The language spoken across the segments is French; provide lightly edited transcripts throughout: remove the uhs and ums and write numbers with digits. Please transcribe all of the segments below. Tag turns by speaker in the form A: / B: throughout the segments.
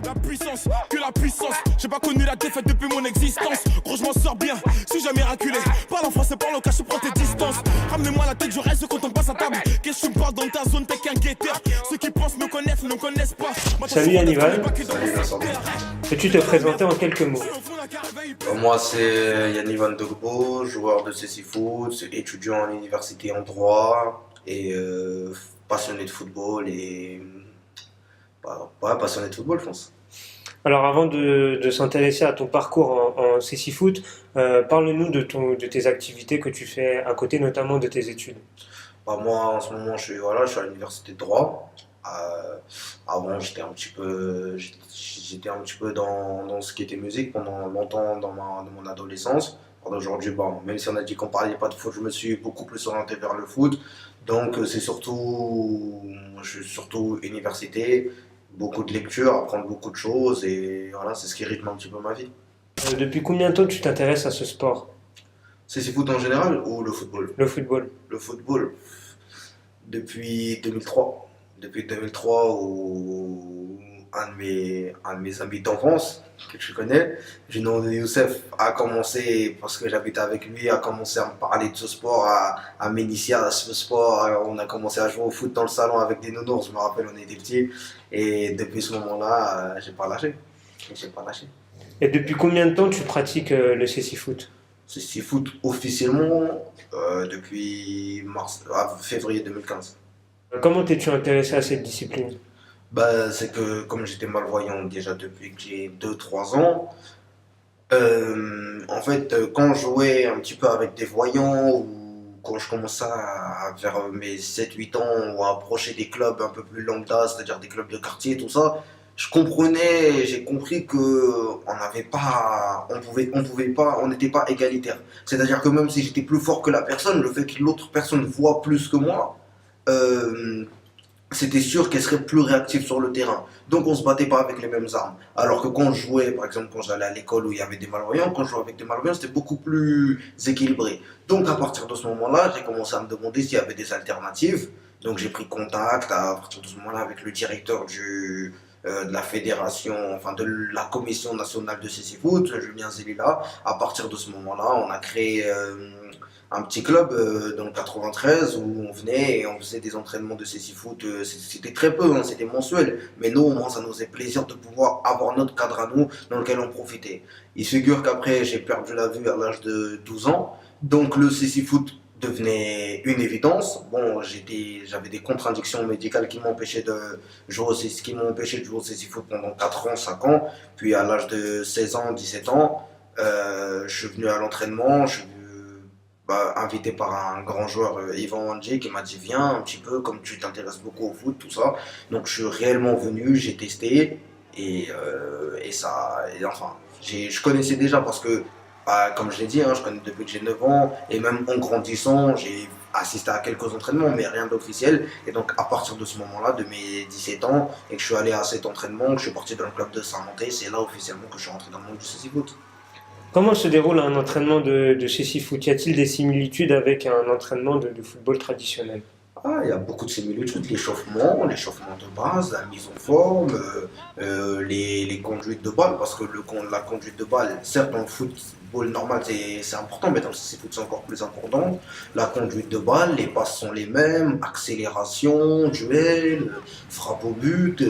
A: La puissance, que la puissance. J'ai pas connu la défaite depuis mon existence. Gros, je m'en sors bien, suis jamais raculé. Parle en français, parle en cash, prends tes distances. Ramenez-moi la tête, je reste quand on passe à table. Qu'est-ce que tu me parles dans ta zone, t'es qu'un guetteur. Ceux qui pensent me connaissent, ne me connaissent pas.
B: Salut Yannival.
C: Salut Vincent.
B: Peux-tu te présenter en quelques mots?
C: Moi c'est Yannivan Dogbo, joueur de CC Foot, étudiant à l'université en droit et passionné de football et passionné de football je pense.
B: Alors avant de s'intéresser à ton parcours en CC Foot, parle-nous de tes activités que tu fais à côté, notamment de tes études.
C: Moi en ce moment je suis à l'université de droit. Avant j'étais un petit peu dans ce qui était musique pendant longtemps dans mon adolescence. Aujourd'hui, même si on a dit qu'on parlait pas de foot, je me suis beaucoup plus orienté vers le foot. Donc je suis surtout université, beaucoup de lectures, apprendre beaucoup de choses et voilà, c'est ce qui rythme un petit peu ma vie.
B: Depuis combien de temps tu t'intéresses à ce sport?
C: C'est foot en général ou le football?
B: Le football.
C: Le football, depuis 2003. Depuis 2003 où un de mes amis d'enfance que tu connais, du nom de Youssef, a commencé, parce que j'habitais avec lui, a commencé à me parler de ce sport, à m'initier à ce sport. On a commencé à jouer au foot dans le salon avec des nounours, je me rappelle, on était petits. Et depuis ce moment-là, j'ai pas lâché.
B: Et depuis combien de temps tu pratiques le CC Foot?
C: CC Foot officiellement depuis février 2015.
B: Comment t'es-tu intéressé à cette discipline?
C: C'est que comme j'étais malvoyant déjà depuis que j'ai 2-3 ans, en fait quand je jouais un petit peu avec des voyants ou quand je commençais à vers mes 7-8 ans ou à approcher des clubs un peu plus lambda, c'est-à-dire des clubs de quartier, tout ça, j'ai compris que on n'était pas égalitaire. C'est-à-dire que même si j'étais plus fort que la personne, le fait que l'autre personne voit plus que moi, c'était sûr qu'elle serait plus réactive sur le terrain. Donc on se battait pas avec les mêmes armes. Alors que quand je jouais, par exemple quand j'allais à l'école où il y avait des malvoyants, quand je jouais avec des malvoyants, c'était beaucoup plus équilibré. Donc à partir de ce moment-là, j'ai commencé à me demander s'il y avait des alternatives. Donc j'ai pris contact à partir de ce moment-là avec le directeur de la fédération, enfin de la commission nationale de CC Foot, Julien Zelila. À partir de ce moment-là, on a créé un petit club dans le 93 où on venait et on faisait des entraînements de CC Foot. C'était très peu, hein, c'était mensuel, mais nous au moins ça nous faisait plaisir de pouvoir avoir notre cadre à nous dans lequel on profitait. Il se figure qu'après j'ai perdu la vue à l'âge de 12 ans, donc le CC Foot devenait une évidence. J'avais des contre-indications médicales qui m'empêchaient de jouer au CC Foot pendant 4 ans, 5 ans, puis à l'âge de 16 ans, 17 ans, je suis venu à l'entraînement, je suis invité par un grand joueur, Yvan Wandji, qui m'a dit viens un petit peu, comme tu t'intéresses beaucoup au foot, tout ça. Donc je suis réellement venu, j'ai testé et je connaissais déjà parce que, comme je l'ai dit, je connais depuis que j'ai 9 ans et même en grandissant, j'ai assisté à quelques entraînements mais rien d'officiel. Et donc à partir de ce moment-là, de mes 17 ans, et que je suis allé à cet entraînement, que je suis parti dans le club de Saint-Mandé, c'est là officiellement que je suis rentré dans le monde du CC Foot.
B: Comment se déroule un entraînement de CC Foot? Y a-t-il des similitudes avec un entraînement de football traditionnel?
C: Il y a beaucoup de similitudes, l'échauffement de base, la mise en forme, les conduites de balle, parce que la conduite de balle, certes dans le football normal c'est important, mais dans le CC Foot c'est encore plus important. La conduite de balle, les passes sont les mêmes, accélération, duel, frappe au but,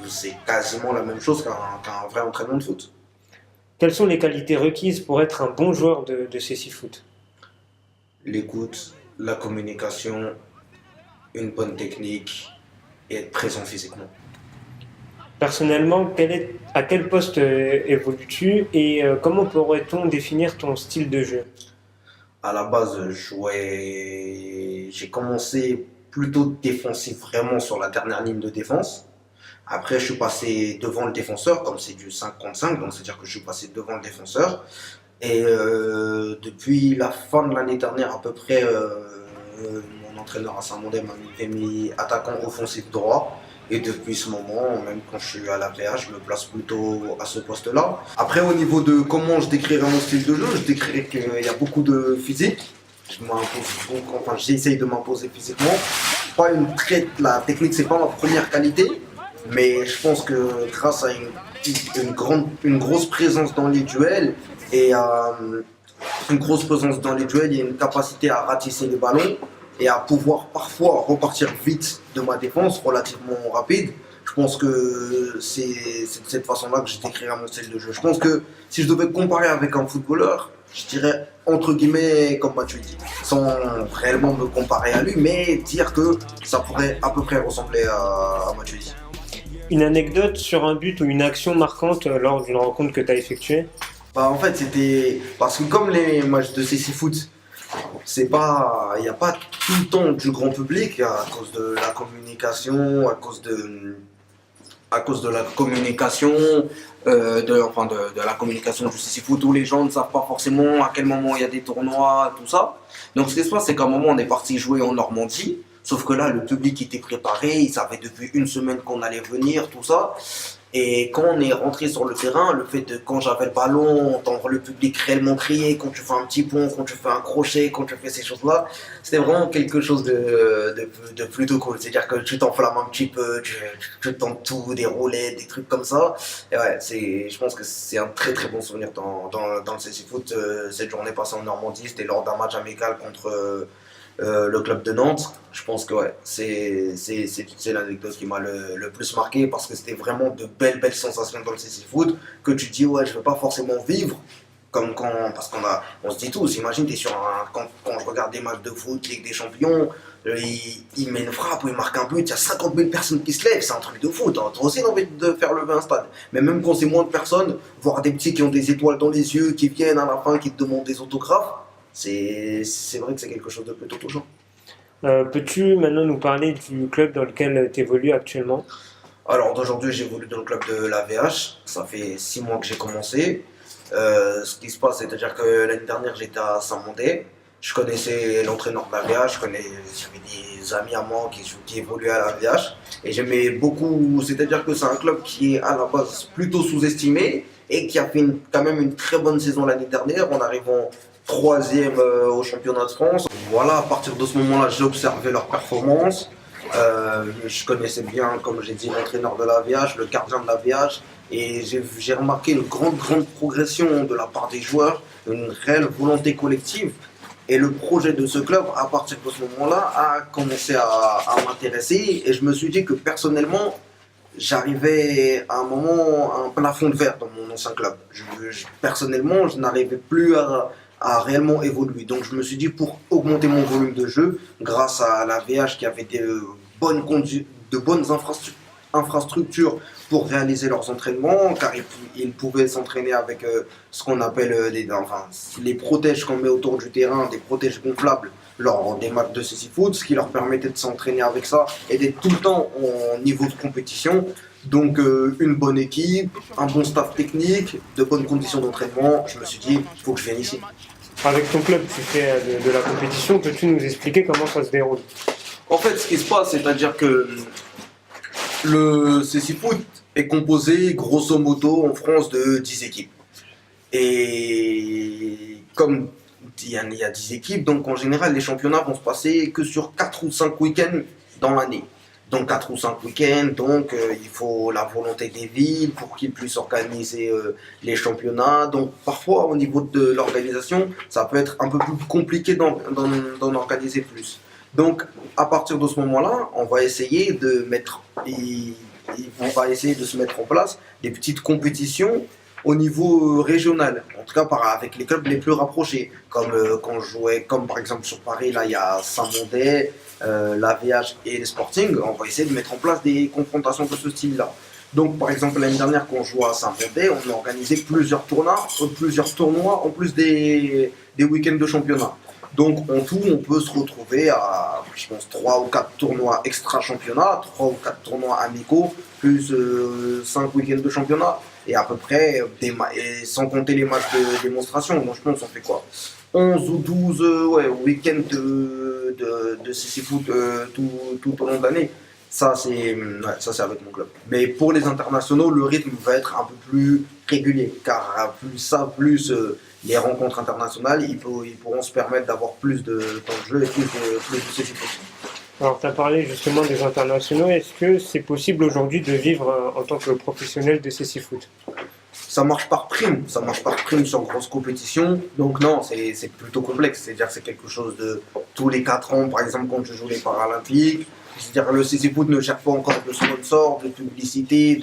C: c'est quasiment la même chose qu'un vrai entraînement de foot.
B: Quelles sont les qualités requises pour être un bon joueur de CC Foot?
C: L'écoute, la communication, une bonne technique et être présent physiquement.
B: Personnellement, à quel poste évolues-tu et comment pourrait-on définir ton style de jeu?
C: À la base, j'ai commencé plutôt défensif, vraiment sur la dernière ligne de défense. Après, je suis passé devant le défenseur, comme c'est du 5 contre 5, donc c'est-à-dire que je suis passé devant le défenseur. Et depuis la fin de l'année dernière, à peu près, mon entraîneur à Saint-Mandé m'avait mis attaquant offensif droit. Et depuis ce moment, même quand je suis à la PA, je me place plutôt à ce poste-là. Après, au niveau de comment je décrirais mon style de jeu, je décrirais qu'il y a beaucoup de physique. J'essaye de m'imposer physiquement. La technique, c'est pas ma première qualité. Mais je pense que grâce à une grosse présence dans les duels et une grosse présence dans les duels, il y a une capacité à ratisser les ballons et à pouvoir parfois repartir vite de ma défense, relativement rapide. Je pense que c'est de cette façon-là que je décrirais mon style de jeu. Je pense que si je devais comparer avec un footballeur, je dirais entre guillemets comme Matuidi, sans réellement me comparer à lui, mais dire que ça pourrait à peu près ressembler à Matuidi.
B: Une anecdote sur un but ou une action marquante lors d'une rencontre que tu as effectuée?
C: Bah, en fait, c'était parce que comme les matchs de CC Foot, il n'y a pas tout le temps du grand public à cause de la communication, à cause de la communication, de la communication du CC Foot, où les gens ne savent pas forcément à quel moment il y a des tournois, tout ça. Donc ce qui se passe, c'est qu'à un moment, on est parti jouer en Normandie, sauf que là, le public était préparé, ils savaient depuis une semaine qu'on allait venir, tout ça. Et quand on est rentré sur le terrain, le fait de, quand j'avais le ballon, entendre le public réellement crier, quand tu fais un petit pont, quand tu fais un crochet, quand tu fais ces choses-là, c'était vraiment quelque chose de plutôt cool. C'est-à-dire que tu t'enflammes un petit peu, tu tentes tout, des roulettes, des trucs comme ça. Et ouais, je pense que c'est un très très bon souvenir dans le CC Foot. Cette journée passée en Normandie, c'était lors d'un match amical contre le club de Nantes. Je pense que ouais, c'est l'anecdote qui m'a le plus marqué parce que c'était vraiment de belles sensations dans le CC Foot que tu dis ouais, je ne veux pas forcément vivre comme parce on se dit tous, imagine quand je regarde des matchs de foot, Ligue des Champions, il met une frappe ou il marque un but, il y a 50 000 personnes qui se lèvent, c'est un truc de foot, hein. Tu as aussi envie de faire lever un stade, mais même quand c'est moins de personnes, voir des petits qui ont des étoiles dans les yeux, qui viennent à la fin, qui te demandent des autographes, c'est vrai que c'est quelque chose de plutôt touchant.
B: Peux-tu maintenant nous parler du club dans lequel tu évolues actuellement?
C: Alors d'aujourd'hui, j'évolue dans le club de l'AVH. Ça fait 6 mois que j'ai commencé. Ce qui se passe, c'est-à-dire que l'année dernière, j'étais à Saint-Mandé. Je connaissais l'entraîneur de l'AVH, j'avais des amis à moi qui évoluaient à l'AVH. Et j'aimais beaucoup, c'est-à-dire que c'est un club qui est à la base plutôt sous-estimé et qui a fait quand même une très bonne saison l'année dernière en arrivant troisième au championnat de France. Voilà, à partir de ce moment-là, j'ai observé leur performance. Je connaissais bien, comme j'ai dit, l'entraîneur de l'AVH, le gardien de l'AVH, et j'ai remarqué une grande progression de la part des joueurs, une réelle volonté collective. Et le projet de ce club, à partir de ce moment-là, a commencé à m'intéresser. Et je me suis dit que personnellement, j'arrivais à un moment, à un plafond de verre dans mon ancien club. Personnellement, je n'arrivais plus à réellement évoluer. Donc je me suis dit, pour augmenter mon volume de jeu, grâce à la VH qui avait de bonnes infrastructures pour réaliser leurs entraînements, car ils pouvaient s'entraîner avec ce qu'on appelle les protèges qu'on met autour du terrain, des protèges gonflables lors des matchs de CC Foot, ce qui leur permettait de s'entraîner avec ça et d'être tout le temps en niveau de compétition. Donc une bonne équipe, un bon staff technique, de bonnes conditions d'entraînement. Je me suis dit, il faut que je vienne ici.
B: Avec ton club, tu fais de la compétition. Peux-tu nous expliquer comment ça se déroule?
C: En fait, ce qui se passe, c'est-à-dire que le CC Foot est composé grosso modo en France de 10 équipes. Et comme il y a 10 équipes, donc en général les championnats vont se passer que sur 4 ou 5 week-ends dans l'année. Donc 4 ou 5 week-ends, donc il faut la volonté des villes pour qu'ils puissent organiser les championnats. Donc parfois au niveau de l'organisation, ça peut être un peu plus compliqué d'en organiser plus. Donc à partir de ce moment-là, on va essayer de se mettre en place des petites compétitions au niveau régional, en tout cas avec les clubs les plus rapprochés, comme quand je jouais, comme par exemple sur Paris, là il y a Saint-Mandé, l'AVH et les Sporting. On va essayer de mettre en place des confrontations de ce style-là. Donc par exemple l'année dernière quand on jouait à Saint-Mandé, on a organisé plusieurs tournois en plus des week-ends de championnat. Donc en tout, on peut se retrouver à, je pense, 3 ou 4 tournois extra-championnat, 3 ou 4 tournois amicaux, plus 5 week-ends de championnat, et à peu près, et sans compter les matchs de démonstration. Donc je pense qu'on fait quoi, 11 ou 12 week-ends de CC Foot tout au long de l'année. Ça c'est avec mon club. Mais pour les internationaux, le rythme va être un peu plus régulier, car plus les rencontres internationales, ils pourront se permettre d'avoir plus de temps de jeu et plus de CC Foot.
B: Alors, tu as parlé justement des internationaux. Est-ce que c'est possible aujourd'hui de vivre en tant que professionnel de cécifoot?
C: Ça marche par prime sur grosse compétition. Donc non, c'est plutôt complexe. C'est-à-dire que c'est quelque chose de tous les 4 ans, par exemple quand je joue les Paralympiques. C'est-à-dire que le CC-Foot ne cherche pas encore de sponsors, de publicité,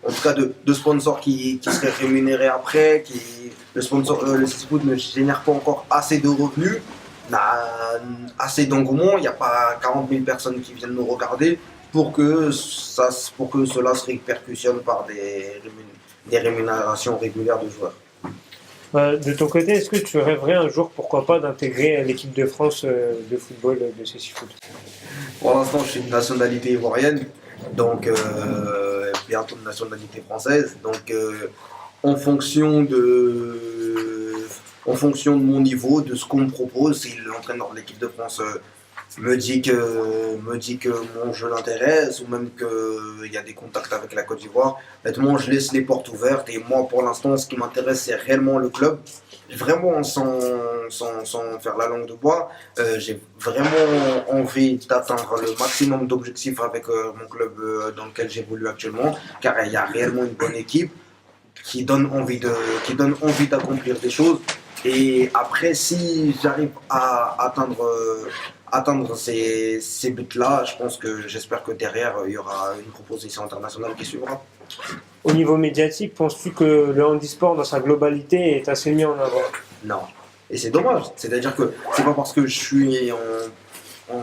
C: en tout cas de sponsors qui seraient rémunérés après. Le CC-Foot ne génère pas encore assez de revenus, assez d'engouement. Il n'y a pas 40 000 personnes qui viennent nous regarder pour que cela se répercussionne par des rémunérations régulières de joueurs.
B: De ton côté, est-ce que tu rêverais un jour, pourquoi pas, d'intégrer l'équipe de France de football de cécifoot?
C: Pour l'instant, je suis de nationalité ivoirienne, donc bientôt de nationalité française. Donc, en fonction de mon niveau, de ce qu'on me propose, si l'entraîneur de l'équipe de France me dit que mon jeu l'intéresse, ou même qu'il y a des contacts avec la Côte d'Ivoire, honnêtement, je laisse les portes ouvertes. Et moi, pour l'instant, ce qui m'intéresse, c'est réellement le club. Vraiment, sans faire la langue de bois, j'ai vraiment envie d'atteindre le maximum d'objectifs avec mon club dans lequel j'évolue actuellement, car il y a réellement une bonne équipe qui donne envie d'accomplir des choses. Et après, si j'arrive à atteindre ces buts-là, j'espère que derrière, il y aura une proposition internationale qui suivra.
B: Au niveau médiatique, penses-tu que le handisport dans sa globalité est assez mis en avant?
C: Non. Et c'est dommage. C'est-à-dire que c'est pas parce que je suis en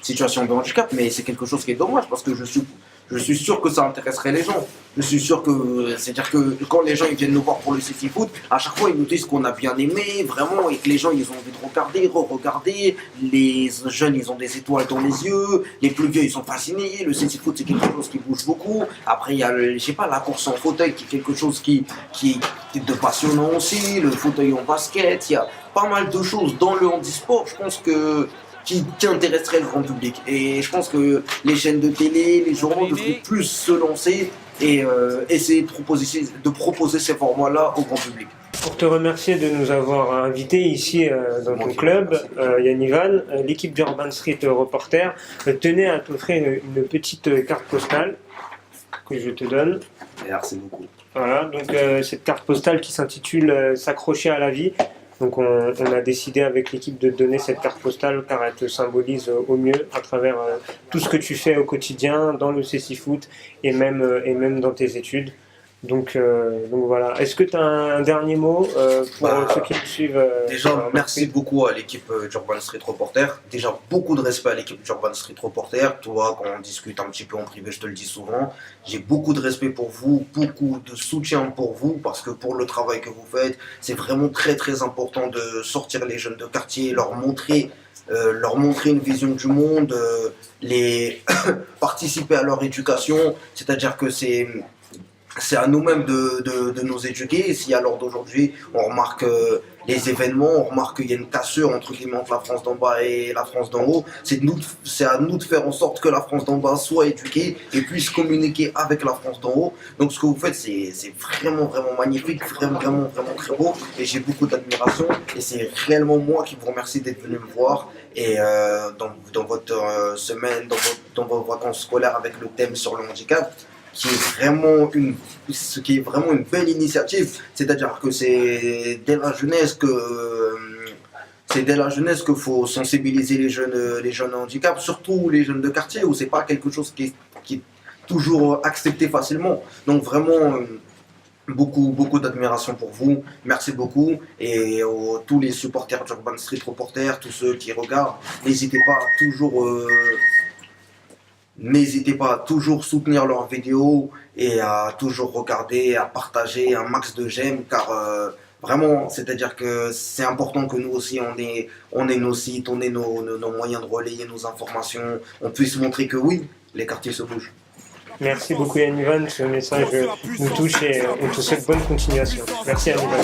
C: situation de handicap, mais c'est quelque chose qui est dommage parce que je suis sûr que ça intéresserait les gens. Je suis sûr que, c'est-à-dire que quand les gens ils viennent nous voir pour le cécifoot, à chaque fois ils nous disent qu'on a bien aimé, vraiment, et que les gens ils ont envie de regarder, re-regarder. Les jeunes ils ont des étoiles dans les yeux, les plus vieux ils sont fascinés. Le cécifoot c'est quelque chose qui bouge beaucoup. Après il y a, la course en fauteuil qui est quelque chose qui est de passionnant aussi, le fauteuil en basket. Il y a pas mal de choses dans le handisport, je pense qui intéresserait le grand public. Et je pense que les chaînes de télé, les journaux devraient plus se lancer et essayer de proposer ces formats-là au grand public.
B: Pour te remercier de nous avoir invités ici dans ton club, Yann-Ivan, l'équipe d'Urban Street Reporter tenait à t'offrir une petite carte postale que je te donne.
C: Merci beaucoup.
B: Voilà, donc cette carte postale qui s'intitule S'accrocher à la vie. Donc on a décidé avec l'équipe de te donner cette carte postale car elle te symbolise au mieux à travers tout ce que tu fais au quotidien dans le cécifoot et même dans tes études. Donc voilà. Est-ce que tu as un dernier mot pour ceux qui nous suivent
C: Déjà, merci beaucoup à l'équipe d'Urban Street Reporter. Déjà, beaucoup de respect à l'équipe d'Urban Street Reporter. Toi, quand on discute un petit peu en privé, je te le dis souvent. J'ai beaucoup de respect pour vous, beaucoup de soutien pour vous, parce que pour le travail que vous faites, c'est vraiment très très important de sortir les jeunes de quartier, leur montrer une vision du monde, les participer à leur éducation. C'est-à-dire que c'est à nous-mêmes de nous éduquer. Et si à l'heure d'aujourd'hui, on remarque les événements, on remarque qu'il y a une cassure entre guillemets entre la France d'en bas et la France d'en haut, c'est à nous de faire en sorte que la France d'en bas soit éduquée et puisse communiquer avec la France d'en haut. Donc ce que vous faites, c'est vraiment, vraiment magnifique, vraiment, vraiment, vraiment très beau. Et j'ai beaucoup d'admiration. Et c'est réellement moi qui vous remercie d'être venu me voir. Et dans votre semaine, dans vos vacances scolaires avec le thème sur le handicap, qui est vraiment une belle initiative. C'est-à-dire que c'est dès la jeunesse qu'il faut sensibiliser les jeunes handicap, surtout les jeunes de quartier où c'est pas quelque chose qui est toujours accepté facilement. Donc vraiment beaucoup d'admiration pour vous. Merci beaucoup. Et tous les supporters d'Urban Street Reporter, tous ceux qui regardent, n'hésitez pas à toujours soutenir leurs vidéos et à toujours regarder, à partager un max de j'aime car vraiment, c'est-à-dire que c'est important que nous aussi on ait nos sites, on ait nos moyens de relayer nos informations, on puisse montrer que oui, les quartiers se bougent.
B: Merci beaucoup Yann-Ivan, ce message nous touche et on te souhaite bonne continuation. Merci Yann-Ivan.